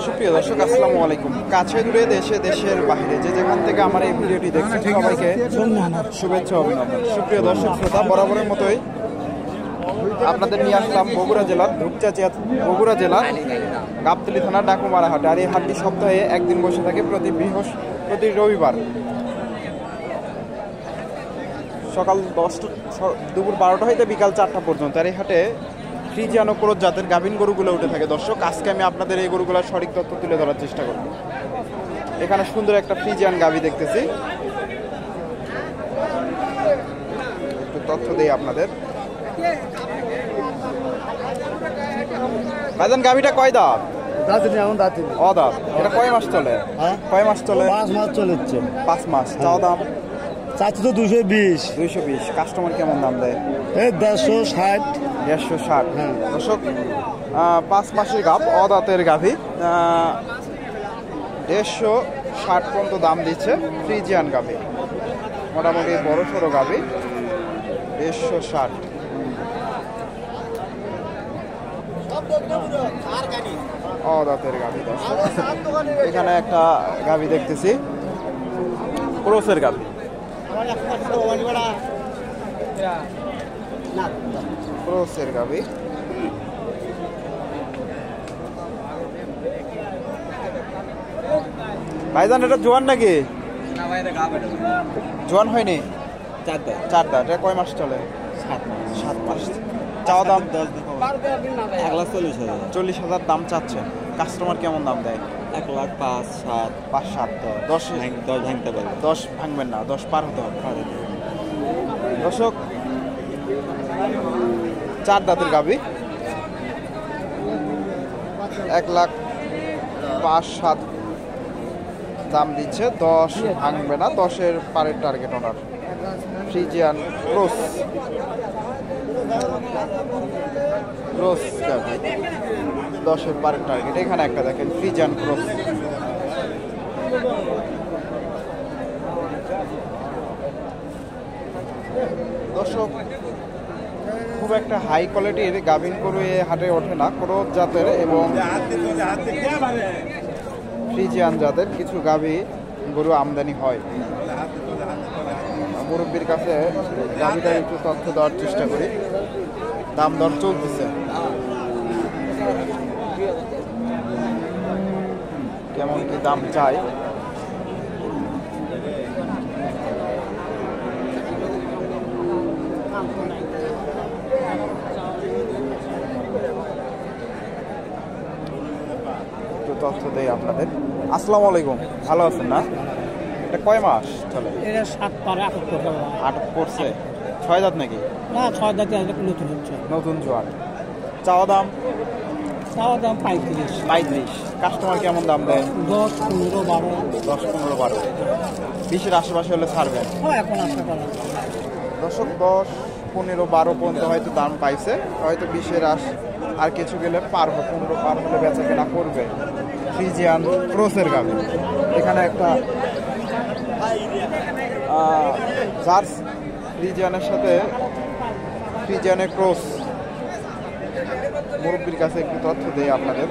সুপ্রিয় দর্শক, আসসালামু আলাইকুম। কাছে দূরে দেশে দেশের বাইরে যে যেখান থেকে আমার এই ভিডিওটি দেখছেন সবাইকে শুভেচ্ছা অভিনন্দন। সুপ্রিয় দর্শক শ্রোতা, বরাবরের মতোই আপনাদের নিয়ে আসলাম বগুড়া জেলার বগুড়া জেলার গাবতলী থানার ডাকুমারা হাটে। আর এই হাটটি সপ্তাহে একদিন বসে থাকে প্রতি রবিবার সকাল 10টা দুপুর 12টা হইতে বিকাল 4টা পর্যন্ত। আর এই হাটে ফ্রিজিয়ান ও ক্রোস জাতের গাভিন গরুগুলো উঠে থাকে। দর্শক, আজকে আমি আপনাদের এই গরুগুলোর সঠিক তথ্য তুলে ধরার চেষ্টা করব। এখানে সুন্দর একটা ফ্রিজিয়ান গাভি দেখতেছি, একটু তথ্য দেই আপনাদের। ভাইজান, গাভিটা কয় দাঁত? অদাঁত। এটা কয় মাস চলে? কয় মাস চলে? 5 মাস চলেছে। 5 মাস। চাও দাম? চাচ্ছি তো 220। কাস্টমার কেমন দাম দেয়? 150, 160। দর্শক, 5 মাসের গাভ, অদাঁতের গাভি, 150-60 পর্যন্ত দাম দিচ্ছে। ফ্রিজিয়ান গাভি, মোটামুটি বড় সড়ো গাভি, 150-60। অদাঁতের গাভি। দর্শক, এখানে একটা গাভি দেখতেছি, ক্রোসের গাভি। ক্রোসের গাভি, ভাইজান এটা জোয়ান নাকি? জোয়ান হয়নি, 4 দাঁত। এটা কয় মাস চলে? 7 মাস। চাওয়া দাম? 1,40,000 দাম চাচ্ছে। কাস্টমার কেমন দাম দেয়? 1,05,7, 5-7। 10 ভাঙতে পারবে। 10 ভাঙবেন না, 10 পার হতে হবে। দর্শক, 4 দাঁতের গাভি, 1,05,7 দাম দিচ্ছে। 10 ভাঙবে না, 10-এর পারের টার্গেট ওনার। ফ্রিজিয়ান ক্রোস গাভি, 10-এর পারের টার্গেট। এখানে একটা দেখেন ফ্রিজিয়ান ক্রোস। দর্শক, খুব একটা হাই কোয়ালিটির গাভিন গরু এ হাটে ওঠে না। ক্রোস জাতের এবং ফ্রিজিয়ান জাতের কিছু গাভি গরু আমদানি হয়। মুরব্বীর কাছে গাভিটার একটু তথ্য দেওয়ার চেষ্টা করি। দাম দর চলতেছে, কেমন কি দাম চাই। একটু তথ্য দেই আপনাদের। আসসালামু আলাইকুম, ভালো আছেন না? এটা কয় মাস চলে? এটা 7 পারে 8 করতে হবে। 8 পড়ছে। 6 দাঁত নাকি? না, 6 দাঁতে নতুন হচ্ছে। নতুন জোয়ান। চাওয়া দাম? 35। কাস্টমার কেমন দাম দেয়? 10, 15, 12। 10, 15, 12। 20-এর আশেপাশে হলে ছাড়বেন? এখন আশা করা। দর্শক, 10, 15, 12 পর্যন্ত হয়তো দাম পাইছে। হয়তো 20-এর আর কিছু গেলে পার 15 পার হলে বেচা কেনা করবে। ফ্রিজিয়ান ক্রোসের গাভি। এখানে একটা জার্স ফ্রিজিয়ানের সাথে ফ্রিজিয়ানের ক্রোস। মুরব্বীর কাছে একটু তথ্য দেই আপনাদের।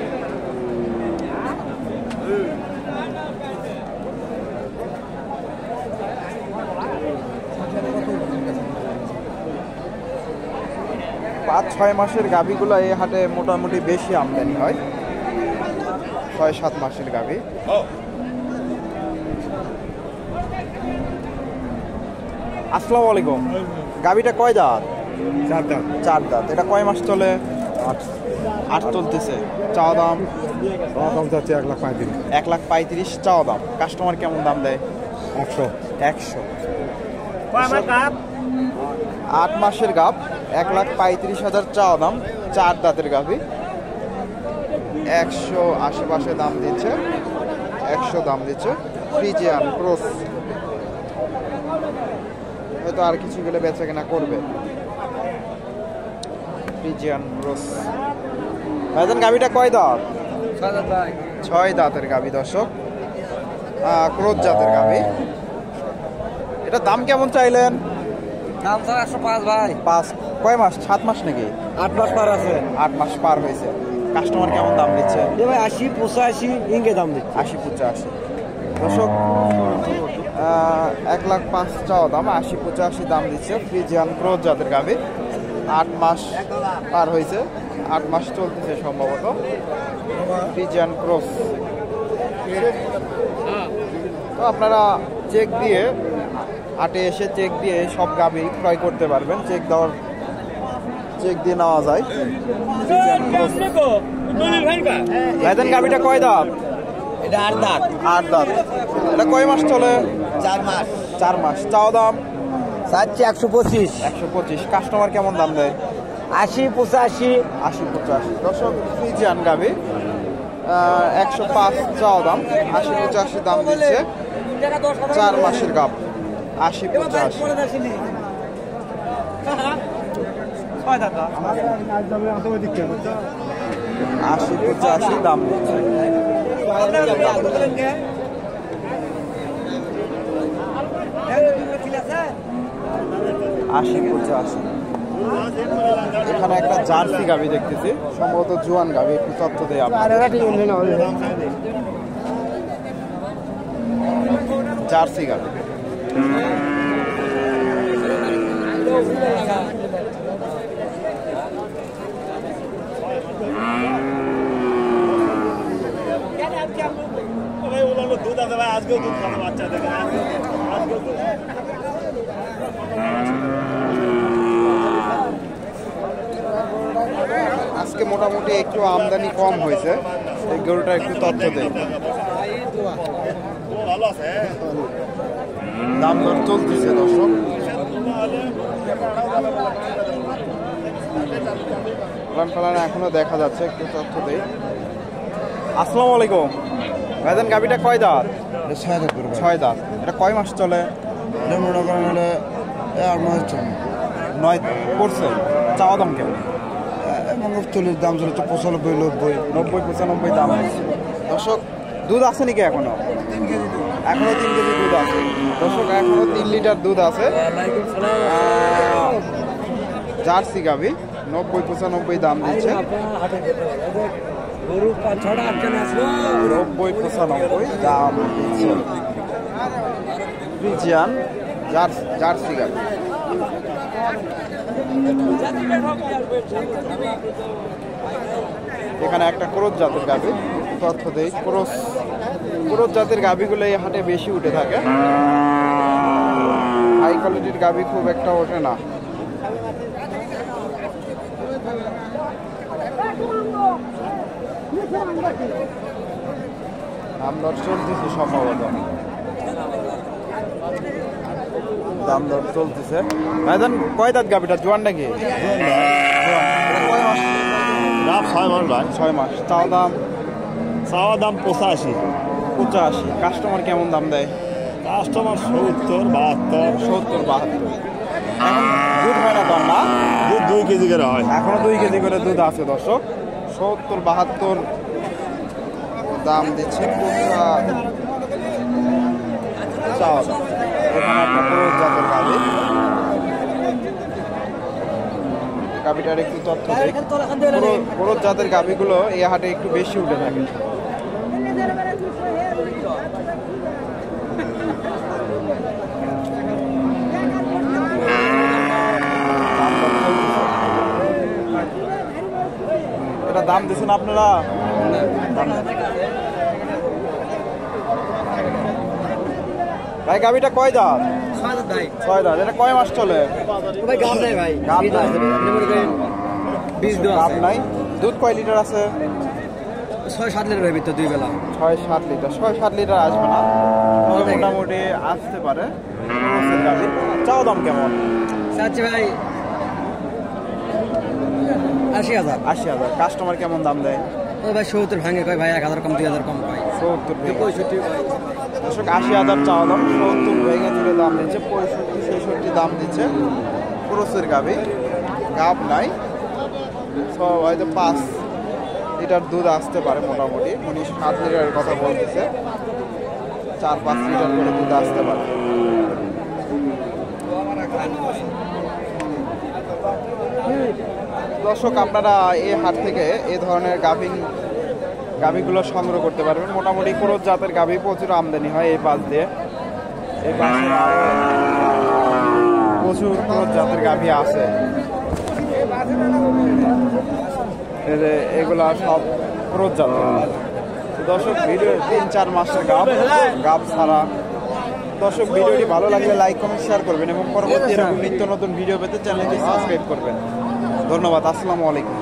পাঁচ 6 মাসের গাভিগুলো এই হাটে মোটামুটি বেশি আমদানি হয়। 6-7 মাসের গাভি। আসসালামু আলাইকুম। গাভিটা কয় দাঁত? 4 দাঁত। এটা কয় মাস চলে? 8 চলতেছে। চাওয়া দাম? যাচ্ছে 1,35,000। 1,35,000 চাওয়া দাম। কাস্টমার কেমন দাম দেয়? 100। 8 মাসের গাভ, 1,35,000 চাওয়া দাম। 4 দাঁতের গাভি, 100 আশেপাশে দাম দিচ্ছে। 100 দাম দিচ্ছে। Friesian Kroos. হয়তো আর কিছু গেলে বেচা কেনা করবে। Friesian Kroos. ভাইজান, গাভিটা কয় দাঁত? 6 দাঁতের গাভি। দর্শক, ক্রোস জাতের গাভি। এটা দাম কেমন চাইলেন? দাম স্যার 105 ভাই। 5 কয় মাস? 7 মাস নাকি? 8 মাস পার আছে। 8 মাস পার হয়েছে। কাস্টমার কেমন দাম দিচ্ছে? এ ভাই 80 85 ইনকে দাম দিচ্ছে। 80-85। দর্শক 1,05,000 চাওয়া দাম, 80-85 দাম দিচ্ছে। ফ্রিজিয়ান ক্রস জাতের গাভী, 8 মাস পার হয়েছে, 8 মাস চলতেছে সম্ভবত। Friesian cross. তো আপনারা চেক দিয়ে হাটে এসে চেক দিয়ে সব গাভী ক্রয় করতে পারবেন। চেক দিয়ে নেওয়া যায়। ভাইজান গাভীটা কয় দাঁত? এটা 8 দাঁত। 8 দাঁত। এটা কয় মাস চলে? 4 মাস। 4 মাস। চাওয়া দাম চাচ্ছি 125। 125। কাস্টমার কেমন দাম দেয়? 80 85। 80-85। দর্শক ফ্রিজিয়ান গাভী, 105 চাওয়া দাম, 80-85 দাম দিচ্ছে। 4 মাসের গাভ, 80-85। 80-85 দাম দিচ্ছে। 80-85। এখানে একটা জার্সি গাভী দেখতেছি, সম্ভবত জোয়ান গাভী। একটু তথ্য দেয় আপনার। জার্সি গাভী। দুধ আছে ভাই, আজকেও দুধ খাবে বাচ্চাদের। আজকে মোটামুটি একটু আমদানি কম হয়েছে, এই গরুটা একটু তথ্য দেয়। ভালো আছে। দাম দর চলতেছে দর্শক। ফলান এখনো দেখা যাচ্ছে, একটু তথ্য দেই। আসসালামু আলাইকুম ভাইজান, গাভীটা কয় দাঁত? 6 দাঁত। এটা কয় মাস চলে? 9 পড়ছে। চাওয়া দাম কেমন? দাম চলে 95 90 90-95 দাম হচ্ছে। দর্শক দুধ আছে নাকি এখনো? এখনো 3 কেজি দুধ আছে। দর্শক এখনো 3 লিটার দুধ আছে। জার্সি গাভী, 90-95 দাম দিচ্ছে। 90-95 দাম দিচ্ছে। ফ্রিজিয়ান জার্সি গাভী। এখানে একটা ক্রস জাতের গাভী, তথ্য দেই। ক্রস জাতের গাভীগুলো এই হাটে বেশি উঠে থাকে। হাই কোয়ালিটির গাভী খুব একটা ওঠে না। দাম দর চলতেছে সম্ভবত। দাম দর চলতেছে। ভাইজান কয় দাঁত গাভীটা? জোয়ান নাকি? দাম 6 মাস ভাই। 6 মাস। চাওয়া দাম? চাওয়া দাম 85। কাস্টমার কেমন দাম দেয়? কাস্টমার 70 72। 70-72। এখন দুধ হয় না দাম না? দুধ 2 কেজি করে হয়। এখনো 2 কেজি করে দুধ আছে দর্শক। 70-72 দাম দিচ্ছে। চাওয়া দাম। এখানে একটা ক্রস জাতের গাভী। গাভীটার একটু তথ্য দেই। ক্রস জাতের গাভীগুলো এই হাটে একটু বেশি উঠে থাকে। এটা দাম দিচ্ছেন আপনারা? ভাই গাভীটা কয় দাঁত? 6 দাঁত। এটা কয় মাস চলে? গাভ নাই। দুধ কয় লিটার আছে? 6-7 লিটারের ভিতর 2 বেলা। 6-7 লিটার। 6-7 লিটার আসবে না, মোটামুটি আসতে পারে। চাওয়া দাম কেমন? চাচ্ছি ভাই 80,000। 80,000। কাস্টমার কেমন দাম দেয়? ও ভাই 70 ভাঙে কয় ভাই, 1000 কম 2000 কম কয়। 70 65 দর্শক 80,000 চাওয়া দাম, 70 ভেঙে তুলে দাম দিচ্ছে। 65-66 দাম দিচ্ছে। ক্রসের গাভী, গাভ নাই। হয়তো 5 লিটার দুধ আসতে পারে মোটামুটি। উনি 7 লিটারের কথা বলতেছে। 4-5 লিটার করে দুধ আসতে পারে। দর্শক আপনারা এই হাট থেকে এই ধরনের গাভীগুলো সংগ্রহ করতে পারবেন। মোটামুটি ক্রোধ জাতের গাভী প্রচুর আমদানি হয় এই পাশ দিয়ে। এই পাশে প্রচুর ক্রোধ জাতের গাভী আছে। এগুলা সব ক্রোধ জাতের। দর্শক ভিডিও 3-4 মাসের গাভ ছাড়া। দর্শক ভিডিওটি ভালো লাগলে লাইক কমেন্ট শেয়ার করবেন এবং পরবর্তী এরকম নিত্য নতুন ভিডিও পেতে চ্যানেলটি সাবস্ক্রাইব করবেন। ধন্যবাদ। আসসালামু আলাইকুম।